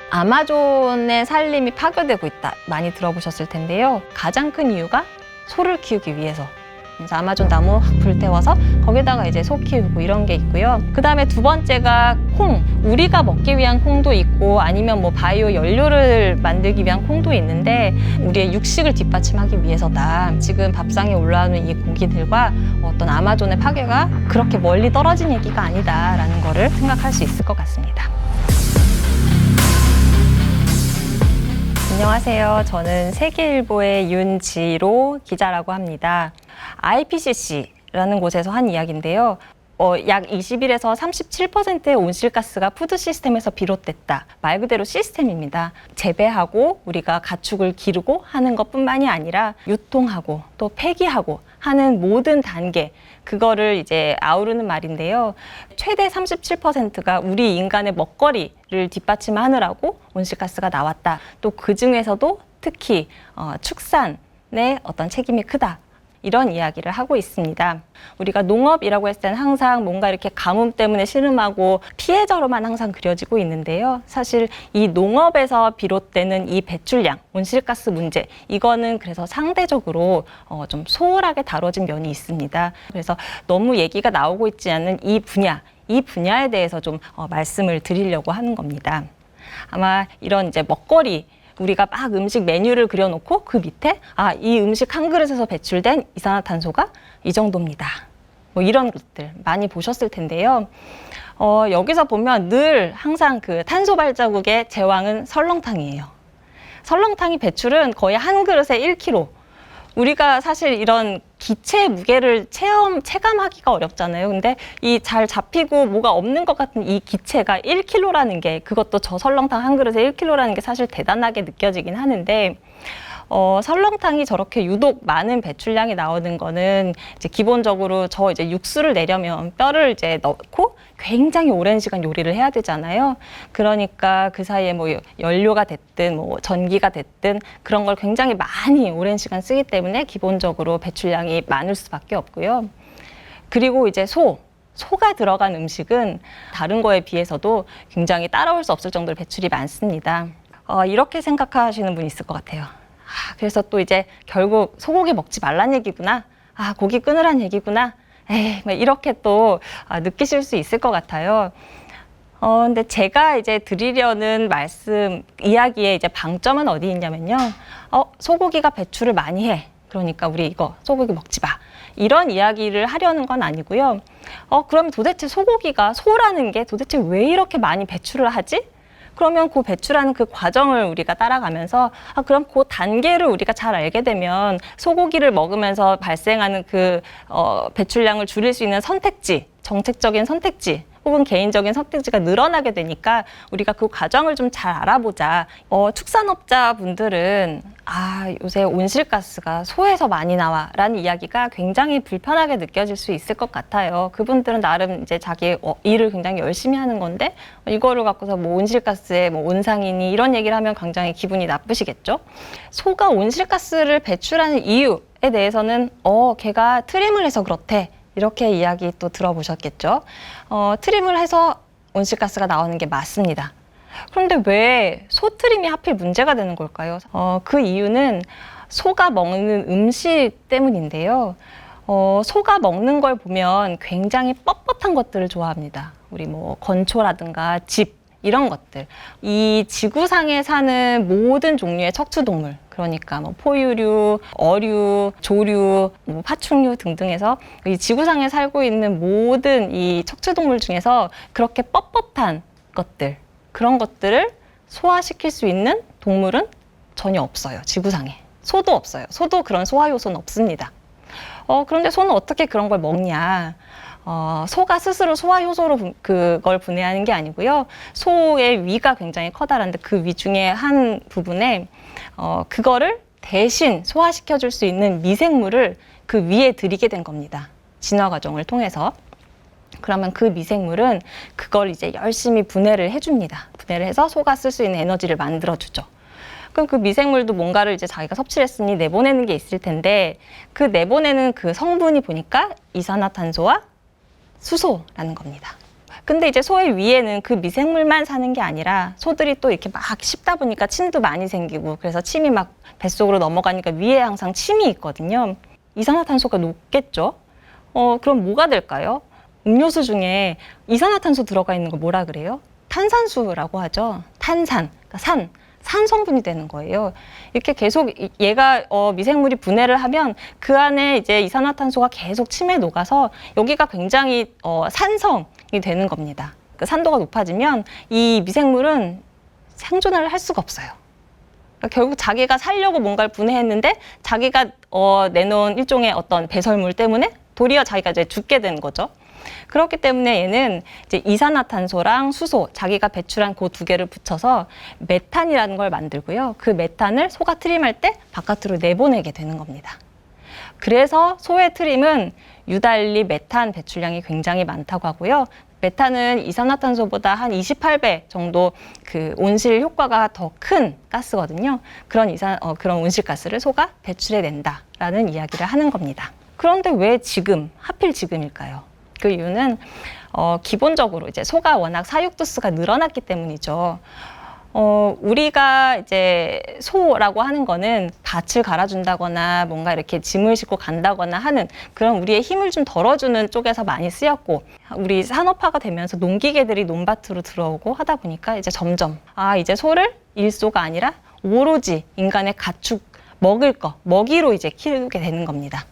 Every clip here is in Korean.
아마존의 산림이 파괴되고 있다. 많이 들어보셨을 텐데요. 가장 큰 이유가 소를 키우기 위해서. 그래서 아마존 나무 확 불태워서 거기다가 이제 소 키우고 이런 게 있고요. 그 다음에 두 번째가 콩. 우리가 먹기 위한 콩도 있고 아니면 뭐 바이오 연료를 만들기 위한 콩도 있는데 우리의 육식을 뒷받침하기 위해서다. 지금 밥상에 올라오는 이 고기들과 어떤 아마존의 파괴가 그렇게 멀리 떨어진 얘기가 아니다라는 거를 생각할 수 있을 것 같습니다. 안녕하세요. 저는 세계일보의 윤지로 기자라고 합니다. IPCC라는 곳에서 한 이야기인데요. 약 21에서 37%의 온실가스가 푸드 시스템에서 비롯됐다. 말 그대로 시스템입니다. 재배하고 우리가 가축을 기르고 하는 것뿐만이 아니라 유통하고 또 폐기하고 하는 모든 단계, 그거를 이제 아우르는 말인데요. 최대 37%가 우리 인간의 먹거리를 뒷받침하느라고 온실가스가 나왔다. 또 그 중에서도 특히 축산의 어떤 책임이 크다. 이런 이야기를 하고 있습니다. 우리가 농업이라고 했을 때는 항상 뭔가 이렇게 가뭄 때문에 신음하고 피해자로만 항상 그려지고 있는데요. 사실 이 농업에서 비롯되는 이 배출량, 온실가스 문제, 이거는 그래서 상대적으로 좀 소홀하게 다뤄진 면이 있습니다. 그래서 너무 얘기가 나오고 있지 않은 이 분야에 대해서 좀 말씀을 드리려고 하는 겁니다. 아마 이런 이제 먹거리, 우리가 막 음식 메뉴를 그려놓고 그 밑에 이 음식 한 그릇에서 배출된 이산화탄소가 이 정도입니다. 뭐 이런 것들 많이 보셨을 텐데요. 여기서 보면 늘 항상 그 탄소 발자국의 제왕은 설렁탕이에요. 설렁탕이 배출은 거의 한 그릇에 1kg. 우리가 사실 이런 기체의 무게를 체감하기가 어렵잖아요. 근데 이 잘 잡히고 뭐가 없는 것 같은 이 기체가 1kg라는 게, 그것도 저 설렁탕 한 그릇에 1kg라는 게 사실 대단하게 느껴지긴 하는데, 설렁탕이 저렇게 유독 많은 배출량이 나오는 거는 이제 기본적으로 이제 육수를 내려면 뼈를 이제 넣고 굉장히 오랜 시간 요리를 해야 되잖아요. 그러니까 그 사이에 뭐 연료가 됐든 뭐 전기가 됐든 그런 걸 굉장히 많이 오랜 시간 쓰기 때문에 기본적으로 배출량이 많을 수밖에 없고요. 그리고 이제 소가 들어간 음식은 다른 거에 비해서도 굉장히 따라올 수 없을 정도로 배출이 많습니다. 이렇게 생각하시는 분이 있을 것 같아요. 그래서 또 이제 결국 소고기 먹지 말란 얘기구나. 고기 끊으란 얘기구나. 에이, 이렇게 또 느끼실 수 있을 것 같아요. 근데 제가 이제 드리려는 이야기의 이제 방점은 어디 있냐면요. 소고기가 배출을 많이 해. 그러니까 우리 이거 소고기 먹지 마. 이런 이야기를 하려는 건 아니고요. 그러면 도대체 소라는 게 도대체 왜 이렇게 많이 배출을 하지? 그러면 그 배출하는 그 과정을 우리가 따라가면서 그럼 그 단계를 우리가 잘 알게 되면 소고기를 먹으면서 발생하는 그 배출량을 줄일 수 있는 정책적인 선택지 혹은 개인적인 선택지가 늘어나게 되니까 우리가 그 과정을 좀 잘 알아보자. 축산업자분들은 요새 온실가스가 소에서 많이 나와 라는 이야기가 굉장히 불편하게 느껴질 수 있을 것 같아요. 그분들은 나름 이제 자기 일을 굉장히 열심히 하는 건데 이거를 갖고서 뭐 온실가스의 뭐 온상이니 이런 얘기를 하면 굉장히 기분이 나쁘시겠죠. 소가 온실가스를 배출하는 이유에 대해서는 걔가 트림을 해서 그렇대. 이렇게 이야기 또 들어보셨겠죠. 트림을 해서 온실가스가 나오는 게 맞습니다. 그런데 왜 소트림이 하필 문제가 되는 걸까요? 그 이유는 소가 먹는 음식 때문인데요. 소가 먹는 걸 보면 굉장히 뻣뻣한 것들을 좋아합니다. 우리 뭐 건초라든가 짚 이런 것들. 이 지구상에 사는 모든 종류의 척추동물, 그러니까 뭐 포유류, 어류, 조류, 뭐 파충류 등등해서 이 지구상에 살고 있는 모든 이 척추동물 중에서 그렇게 뻣뻣한 것들, 그런 것들을 소화시킬 수 있는 동물은 전혀 없어요. 지구상에. 소도 없어요. 소도 그런 소화 요소는 없습니다. 그런데 소는 어떻게 그런 걸 먹냐? 소가 스스로 소화 효소로 그걸 분해하는 게 아니고요. 소의 위가 굉장히 커다란데 그 위 중에 한 부분에 그거를 대신 소화시켜줄 수 있는 미생물을 그 위에 들이게 된 겁니다. 진화 과정을 통해서. 그러면 그 미생물은 그걸 이제 열심히 분해를 해줍니다. 분해를 해서 소가 쓸 수 있는 에너지를 만들어주죠. 그럼 그 미생물도 뭔가를 이제 자기가 섭취를 했으니 내보내는 게 있을 텐데 그 내보내는 그 성분이 보니까 이산화탄소와 수소라는 겁니다. 근데 이제 소의 위에는 그 미생물만 사는 게 아니라 소들이 또 이렇게 막 씹다 보니까 침도 많이 생기고 그래서 침이 막 뱃속으로 넘어가니까 위에 항상 침이 있거든요. 이산화탄소가 높겠죠? 그럼 뭐가 될까요? 음료수 중에 이산화탄소 들어가 있는 거 뭐라 그래요? 탄산수라고 하죠. 탄산, 그러니까 산 성분이 되는 거예요. 이렇게 계속 얘가 미생물이 분해를 하면 그 안에 이제 이산화탄소가 계속 침에 녹아서 여기가 굉장히 산성이 되는 겁니다. 그 산도가 높아지면 이 미생물은 생존을 할 수가 없어요. 그러니까 결국 자기가 살려고 뭔가를 분해했는데 자기가 내놓은 일종의 어떤 배설물 때문에 도리어 자기가 이제 죽게 된 거죠. 그렇기 때문에 얘는 이제 이산화탄소랑 수소, 자기가 배출한 그 두 개를 붙여서 메탄이라는 걸 만들고요. 그 메탄을 소가 트림할 때 바깥으로 내보내게 되는 겁니다. 그래서 소의 트림은 유달리 메탄 배출량이 굉장히 많다고 하고요. 메탄은 이산화탄소보다 한 28배 정도 그 온실 효과가 더 큰 가스거든요. 그런 온실가스를 소가 배출해낸다라는 이야기를 하는 겁니다. 그런데 왜 하필 지금일까요? 그 이유는 기본적으로 이제 소가 워낙 사육두수가 늘어났기 때문이죠. 우리가 이제 소라고 하는 거는 밭을 갈아준다거나 뭔가 이렇게 짐을 싣고 간다거나 하는 그런 우리의 힘을 좀 덜어주는 쪽에서 많이 쓰였고, 우리 산업화가 되면서 농기계들이 논밭으로 들어오고 하다 보니까 이제 점점 이제 소를 일소가 아니라 오로지 인간의 가축 먹을 거, 먹이로 이제 키우게 되는 겁니다.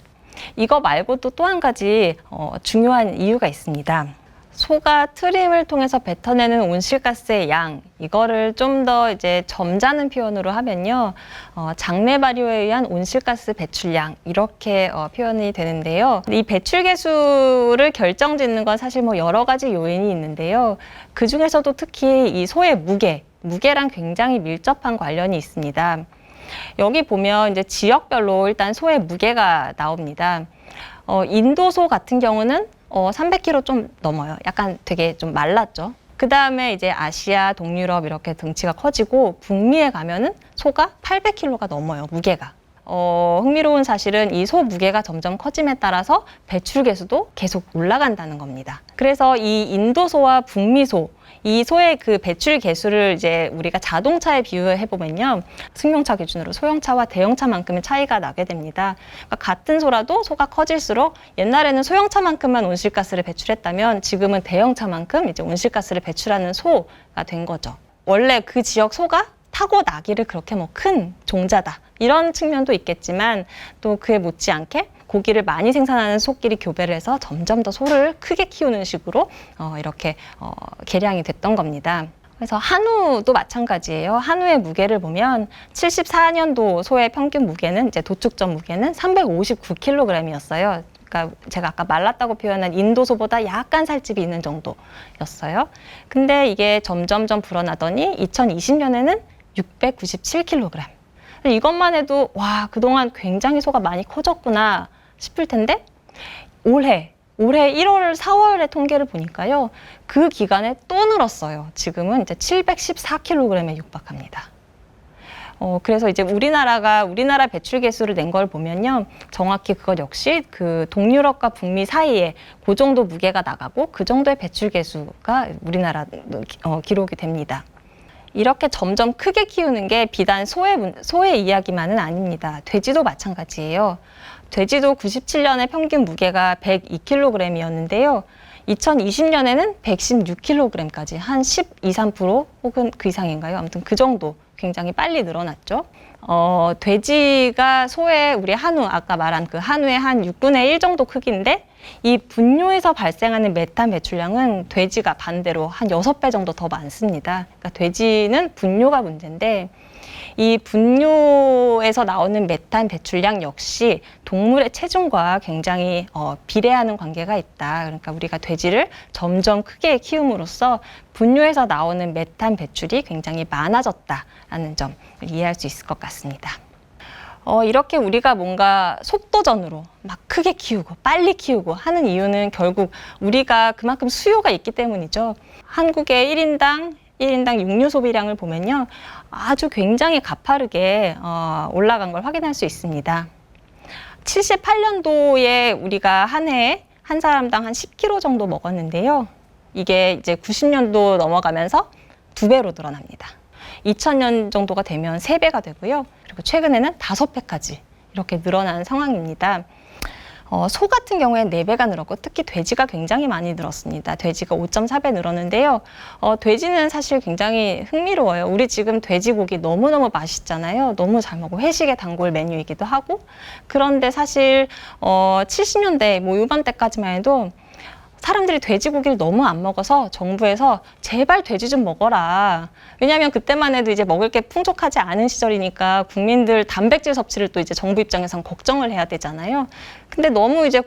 이거 말고도 또 한 가지 중요한 이유가 있습니다. 소가 트림을 통해서 뱉어내는 온실가스의 양, 이거를 좀 더 이제 점잖은 표현으로 하면요, 장내 발효에 의한 온실가스 배출량, 이렇게 표현이 되는데요. 이 배출 계수를 결정짓는 건 사실 뭐 여러 가지 요인이 있는데요. 그 중에서도 특히 이 소의 무게랑 굉장히 밀접한 관련이 있습니다. 여기 보면 이제 지역별로 일단 소의 무게가 나옵니다. 인도소 같은 경우는 300kg 좀 넘어요. 약간 되게 좀 말랐죠. 그 다음에 이제 아시아, 동유럽 이렇게 등치가 커지고 북미에 가면은 소가 800kg가 넘어요, 무게가. 흥미로운 사실은 이 소 무게가 점점 커짐에 따라서 배출 계수도 계속 올라간다는 겁니다. 그래서 이 인도소와 북미소, 이 소의 그 배출 계수를 이제 우리가 자동차에 비유해 보면요, 승용차 기준으로 소형차와 대형차만큼의 차이가 나게 됩니다. 그러니까 같은 소라도 소가 커질수록 옛날에는 소형차만큼만 온실가스를 배출했다면 지금은 대형차만큼 이제 온실가스를 배출하는 소가 된 거죠. 원래 그 지역 소가 타고 나기를 그렇게 뭐 큰 종자다, 이런 측면도 있겠지만 또 그에 못지않게 고기를 많이 생산하는 소끼리 교배를 해서 점점 더 소를 크게 키우는 식으로 이렇게 개량이 됐던 겁니다. 그래서 한우도 마찬가지예요. 한우의 무게를 보면 74년도 소의 평균 무게는, 이제 도축점 무게는 359kg이었어요. 그러니까 제가 아까 말랐다고 표현한 인도소보다 약간 살집이 있는 정도였어요. 근데 이게 점점점 불어나더니 2020년에는 697kg. 이것만 해도 와, 그동안 굉장히 소가 많이 커졌구나 싶을 텐데, 올해 1월, 4월의 통계를 보니까요, 그 기간에 또 늘었어요. 지금은 이제 714kg에 육박합니다. 그래서 이제 우리나라 배출 계수를 낸 걸 보면요, 정확히 그것 역시 그 동유럽과 북미 사이에 그 정도 무게가 나가고 그 정도의 배출 계수가 우리나라 기록이 됩니다. 이렇게 점점 크게 키우는 게 비단 소의 이야기만은 아닙니다. 돼지도 마찬가지예요. 돼지도 97년에 평균 무게가 102kg이었는데요. 2020년에는 116kg까지 한 12~13% 혹은 그 이상인가요? 아무튼 그 정도 굉장히 빨리 늘어났죠. 돼지가 소의 우리 한우, 아까 말한 그 한우의 한 6분의 1 정도 크기인데, 이 분뇨에서 발생하는 메탄 배출량은 돼지가 반대로 한 6배 정도 더 많습니다. 그러니까 돼지는 분뇨가 문제인데, 이 분뇨에서 나오는 메탄 배출량 역시 동물의 체중과 굉장히 비례하는 관계가 있다. 그러니까 우리가 돼지를 점점 크게 키움으로써 분뇨에서 나오는 메탄 배출이 굉장히 많아졌다라는 점을 이해할 수 있을 것 같습니다. 이렇게 우리가 뭔가 속도전으로 막 크게 키우고 빨리 키우고 하는 이유는 결국 우리가 그만큼 수요가 있기 때문이죠. 한국의 1인당 육류 소비량을 보면요, 아주 굉장히 가파르게 올라간 걸 확인할 수 있습니다. 78년도에 우리가 한 해에 한 사람당 한 10kg 정도 먹었는데요. 이게 이제 90년도 넘어가면서 2배로 늘어납니다. 2000년 정도가 되면 3배가 되고요. 그리고 최근에는 5배까지 이렇게 늘어난 상황입니다. 소 같은 경우에는 4배가 늘었고 특히 돼지가 굉장히 많이 늘었습니다. 돼지가 5.4배 늘었는데요. 돼지는 사실 굉장히 흥미로워요. 우리 지금 돼지고기 너무너무 맛있잖아요. 너무 잘 먹고 회식의 단골 메뉴이기도 하고. 그런데 사실 70년대 뭐 요맘때까지만 해도 사람들이 돼지고기를 너무 안 먹어서 정부에서 제발 돼지 좀 먹어라. 왜냐하면 그때만 해도 이제 먹을 게 풍족하지 않은 시절이니까 국민들 단백질 섭취를 또 이제 정부 입장에선 걱정을 해야 되잖아요. 근데 너무 이제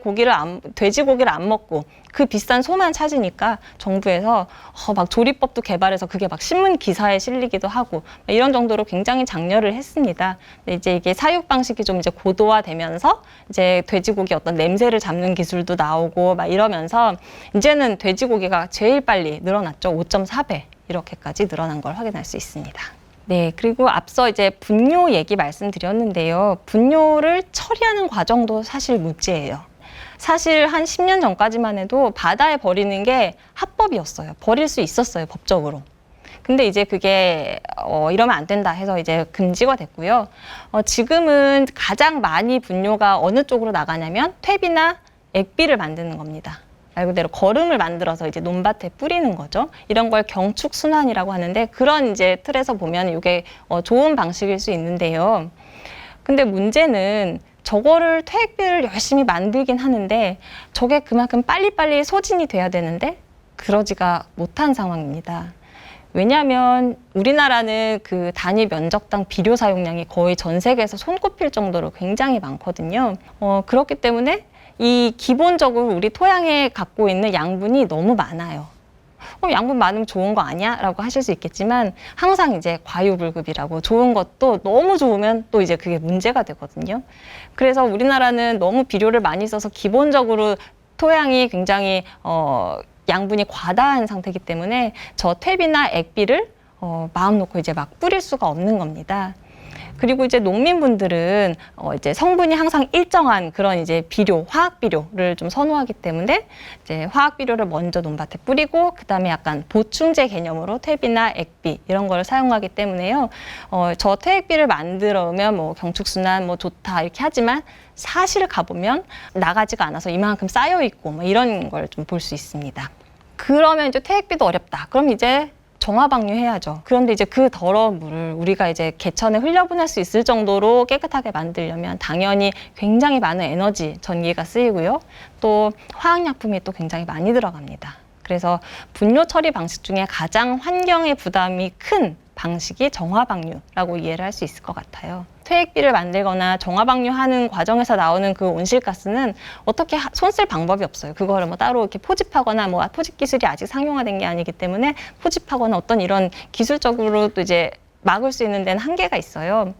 돼지고기를 안 먹고 그 비싼 소만 찾으니까 정부에서 막 조리법도 개발해서 그게 막 신문 기사에 실리기도 하고 이런 정도로 굉장히 장려를 했습니다. 근데 이제 이게 사육 방식이 좀 이제 고도화되면서 이제 돼지고기 어떤 냄새를 잡는 기술도 나오고 막 이러면서 이제는 돼지고기가 제일 빨리 늘어났죠. 5.4배 이렇게까지 늘어난 걸 확인할 수 있습니다. 네, 그리고 앞서 이제 분뇨 얘기 말씀드렸는데요. 분뇨를 처리하는 과정도 사실 문제예요. 사실 한 10년 전까지만 해도 바다에 버리는 게 합법이었어요. 버릴 수 있었어요, 법적으로. 근데 이제 그게 이러면 안 된다 해서 이제 금지가 됐고요. 지금은 가장 많이 분뇨가 어느 쪽으로 나가냐면 퇴비나 액비를 만드는 겁니다. 말 그대로 거름을 만들어서 이제 논밭에 뿌리는 거죠. 이런 걸 경축 순환이라고 하는데 그런 이제 틀에서 보면 이게 좋은 방식일 수 있는데요. 근데 문제는 저거를 퇴액비를 열심히 만들긴 하는데 저게 그만큼 빨리빨리 소진이 돼야 되는데 그러지가 못한 상황입니다. 왜냐하면 우리나라는 그 단위 면적당 비료 사용량이 거의 전 세계에서 손꼽힐 정도로 굉장히 많거든요. 그렇기 때문에 이 기본적으로 우리 토양에 갖고 있는 양분이 너무 많아요. 양분 많으면 좋은 거 아니야? 라고 하실 수 있겠지만 항상 이제 과유불급이라고 좋은 것도 너무 좋으면 또 이제 그게 문제가 되거든요. 그래서 우리나라는 너무 비료를 많이 써서 기본적으로 토양이 굉장히 양분이 과다한 상태이기 때문에 저 퇴비나 액비를 마음 놓고 이제 막 뿌릴 수가 없는 겁니다. 그리고 이제 농민분들은 이제 성분이 항상 일정한 그런 이제 비료, 화학 비료를 좀 선호하기 때문에 이제 화학 비료를 먼저 논밭에 뿌리고 그다음에 약간 보충제 개념으로 퇴비나 액비 이런 걸 사용하기 때문에요. 저 퇴액비를 만들어 오면 뭐 경축순환 뭐 좋다 이렇게 하지만 사실 가보면 나가지가 않아서 이만큼 쌓여 있고 뭐 이런 걸 좀 볼 수 있습니다. 그러면 이제 퇴액비도 어렵다. 그럼 이제 정화방류 해야죠. 그런데 이제 그 더러운 물을 우리가 이제 개천에 흘려보낼 수 있을 정도로 깨끗하게 만들려면 당연히 굉장히 많은 에너지, 전기가 쓰이고요. 또 화학약품이 또 굉장히 많이 들어갑니다. 그래서 분뇨 처리 방식 중에 가장 환경에 부담이 큰 방식이 정화방류라고 이해를 할 수 있을 것 같아요. 퇴액비를 만들거나 정화방류하는 과정에서 나오는 그 온실가스는 어떻게 손 쓸 방법이 없어요. 그거를 뭐 따로 이렇게 포집하거나 뭐 포집 기술이 아직 상용화된 게 아니기 때문에 포집하거나 어떤 이런 기술적으로 또 이제 막을 수 있는 데는 한계가 있어요.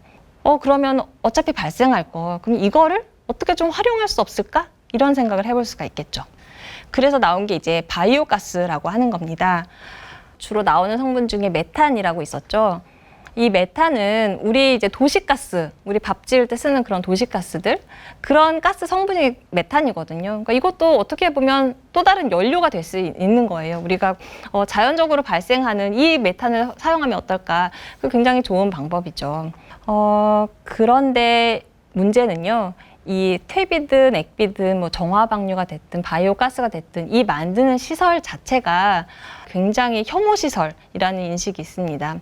그러면 어차피 발생할 거. 그럼 이거를 어떻게 좀 활용할 수 없을까? 이런 생각을 해볼 수가 있겠죠. 그래서 나온 게 이제 바이오가스라고 하는 겁니다. 주로 나오는 성분 중에 메탄이라고 있었죠. 이 메탄은 우리 이제 도시가스, 우리 밥 지을 때 쓰는 그런 도시가스들, 그런 가스 성분이 메탄이거든요. 그러니까 이것도 어떻게 보면 또 다른 연료가 될 수 있는 거예요. 우리가 자연적으로 발생하는 이 메탄을 사용하면 어떨까? 그 굉장히 좋은 방법이죠. 그런데 문제는요. 이 퇴비든 액비든 뭐 정화방류가 됐든 바이오가스가 됐든 이 만드는 시설 자체가 굉장히 혐오시설이라는 인식이 있습니다.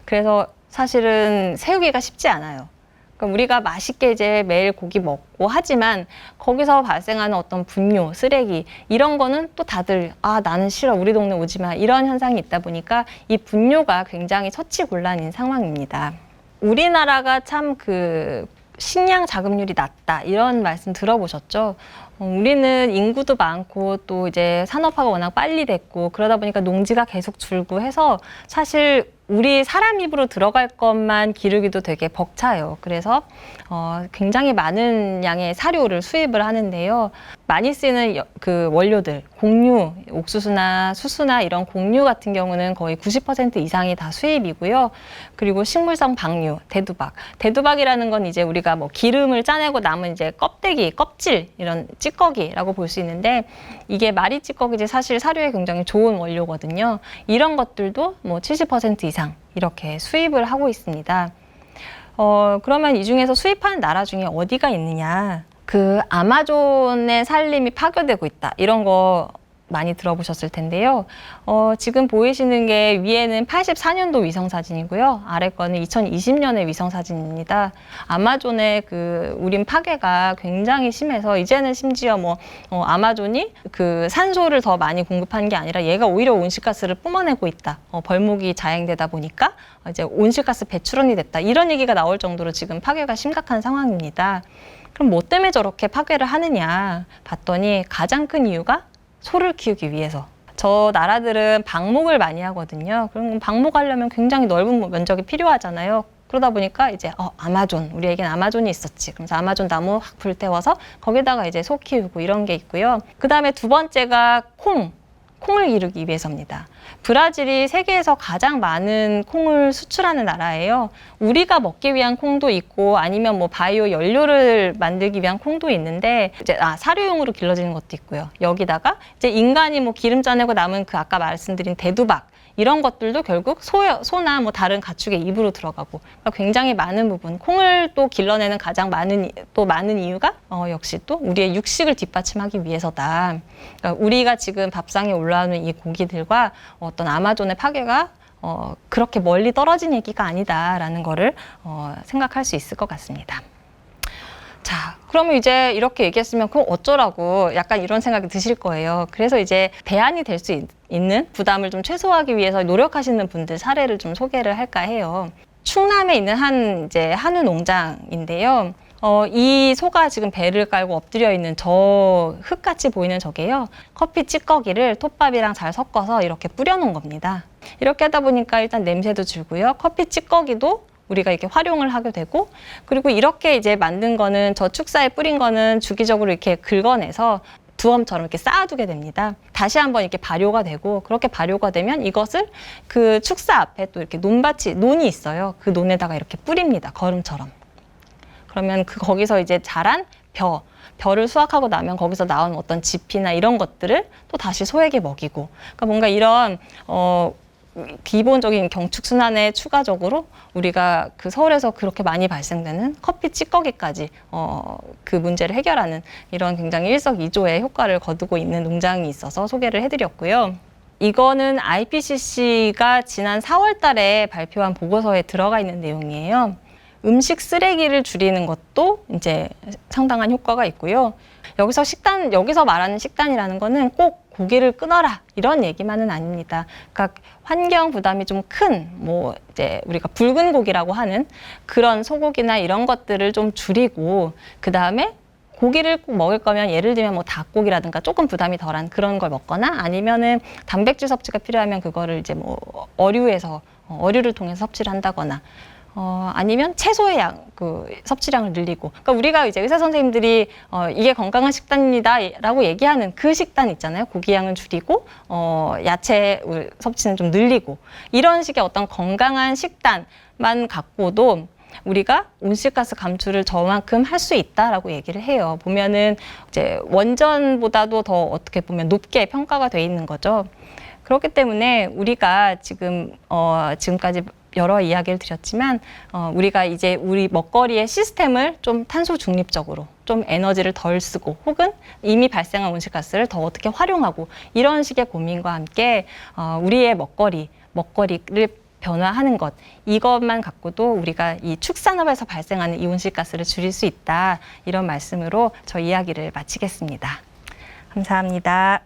그래서 사실은 세우기가 쉽지 않아요. 그러니까 우리가 맛있게 이제 매일 고기 먹고 하지만 거기서 발생하는 어떤 분뇨, 쓰레기 이런 거는 또 다들 나는 싫어, 우리 동네 오지 마 이런 현상이 있다 보니까 이 분뇨가 굉장히 처치곤란인 상황입니다. 우리나라가 참 식량 자급률이 낮다 이런 말씀 들어보셨죠? 우리는 인구도 많고 또 이제 산업화가 워낙 빨리 됐고 그러다 보니까 농지가 계속 줄고 해서 사실 우리 사람 입으로 들어갈 것만 기르기도 되게 벅차요. 그래서 굉장히 많은 양의 사료를 수입을 하는데요. 많이 쓰이는 그 원료들, 곡류, 옥수수나 수수나 이런 곡류 같은 경우는 거의 90% 이상이 다 수입이고요. 그리고 식물성 방류, 대두박. 대두박이라는 건 이제 우리가 뭐 기름을 짜내고 남은 이제 껍데기, 껍질, 이런 찌꺼기라고 볼 수 있는데, 이게 마리 찌꺼기지 사실 사료에 굉장히 좋은 원료거든요. 이런 것들도 뭐 70% 이상 이렇게 수입을 하고 있습니다. 그러면 이 중에서 수입하는 나라 중에 어디가 있느냐? 그 아마존의 산림이 파괴되고 있다. 이런 거 많이 들어보셨을 텐데요. 지금 보이시는 게 위에는 84년도 위성 사진이고요. 아래 거는 2020년의 위성 사진입니다. 아마존의 그 우림 파괴가 굉장히 심해서 이제는 심지어 아마존이 그 산소를 더 많이 공급하는 게 아니라 얘가 오히려 온실가스를 뿜어내고 있다. 벌목이 자행되다 보니까 이제 온실가스 배출원이 됐다. 이런 얘기가 나올 정도로 지금 파괴가 심각한 상황입니다. 그럼 뭐 때문에 저렇게 파괴를 하느냐 봤더니 가장 큰 이유가 소를 키우기 위해서. 저 나라들은 방목을 많이 하거든요. 그럼 방목하려면 굉장히 넓은 면적이 필요하잖아요. 그러다 보니까 이제 아마존, 우리에겐 아마존이 있었지. 그래서 아마존 나무 확 불태워서 거기다가 이제 소 키우고 이런 게 있고요. 그 다음에 두 번째가 콩을 기르기 위해서입니다. 브라질이 세계에서 가장 많은 콩을 수출하는 나라예요. 우리가 먹기 위한 콩도 있고 아니면 뭐 바이오 연료를 만들기 위한 콩도 있는데 이제 사료용으로 길러지는 것도 있고요. 여기다가 이제 인간이 뭐 기름 짜내고 남은 그 아까 말씀드린 대두박 이런 것들도 결국 소나 뭐 다른 가축의 입으로 들어가고, 그러니까 굉장히 많은 부분 콩을 또 길러내는 가장 많은 이유가 역시 또 우리의 육식을 뒷받침하기 위해서다. 그러니까 우리가 지금 밥상에 올라오는 이 고기들과 어떤 아마존의 파괴가 그렇게 멀리 떨어진 얘기가 아니다라는 거를 생각할 수 있을 것 같습니다. 자, 그러면 이제 이렇게 얘기했으면 그럼 어쩌라고 약간 이런 생각이 드실 거예요. 그래서 이제 대안이 될 수 있는 부담을 좀 최소화하기 위해서 노력하시는 분들 사례를 좀 소개를 할까 해요. 충남에 있는 한우 농장인데요. 이 소가 지금 배를 깔고 엎드려 있는 저 흙같이 보이는 저게요. 커피 찌꺼기를 톱밥이랑 잘 섞어서 이렇게 뿌려놓은 겁니다. 이렇게 하다 보니까 일단 냄새도 줄고요. 커피 찌꺼기도 우리가 이렇게 활용을 하게 되고, 그리고 이렇게 이제 만든 거는 저 축사에 뿌린 거는 주기적으로 이렇게 긁어내서 두엄처럼 이렇게 쌓아두게 됩니다. 다시 한번 이렇게 발효가 되고, 그렇게 발효가 되면 이것을 그 축사 앞에 또 이렇게 논이 있어요. 그 논에다가 이렇게 뿌립니다. 거름처럼. 그러면 거기서 이제 자란 벼를 수확하고 나면 거기서 나온 어떤 짚이나 이런 것들을 또 다시 소에게 먹이고, 그러니까 뭔가 이런 기본적인 경축순환에 추가적으로 우리가 그 서울에서 그렇게 많이 발생되는 커피 찌꺼기까지 그 문제를 해결하는 이런 굉장히 일석이조의 효과를 거두고 있는 농장이 있어서 소개를 해드렸고요. 이거는 IPCC가 지난 4월 달에 발표한 보고서에 들어가 있는 내용이에요. 음식 쓰레기를 줄이는 것도 이제 상당한 효과가 있고요. 여기서 말하는 식단이라는 거는 꼭 고기를 끊어라 이런 얘기만은 아닙니다. 그러니까 환경 부담이 좀 큰 이제 우리가 붉은 고기라고 하는 그런 소고기나 이런 것들을 좀 줄이고, 그 다음에 고기를 꼭 먹을 거면 예를 들면 뭐 닭고기라든가 조금 부담이 덜한 그런 걸 먹거나, 아니면은 단백질 섭취가 필요하면 그거를 이제 뭐 어류를 통해서 섭취를 한다거나, 아니면 채소의 섭취량을 늘리고. 그러니까 우리가 이제 의사 선생님들이 이게 건강한 식단이다라고 얘기하는 그 식단 있잖아요. 고기 양은 줄이고 야채 섭취는 좀 늘리고, 이런 식의 어떤 건강한 식단만 갖고도 우리가 온실가스 감축을 저만큼 할 수 있다라고 얘기를 해요. 보면은 이제 원전보다도 더 어떻게 보면 높게 평가가 돼 있는 거죠. 그렇기 때문에 우리가 지금까지 여러 이야기를 드렸지만 우리가 이제 우리 먹거리의 시스템을 좀 탄소 중립적으로, 좀 에너지를 덜 쓰고, 혹은 이미 발생한 온실가스를 더 어떻게 활용하고, 이런 식의 고민과 함께 우리의 먹거리를 변화하는 것, 이것만 갖고도 우리가 이 축산업에서 발생하는 이 온실가스를 줄일 수 있다, 이런 말씀으로 저 이야기를 마치겠습니다. 감사합니다.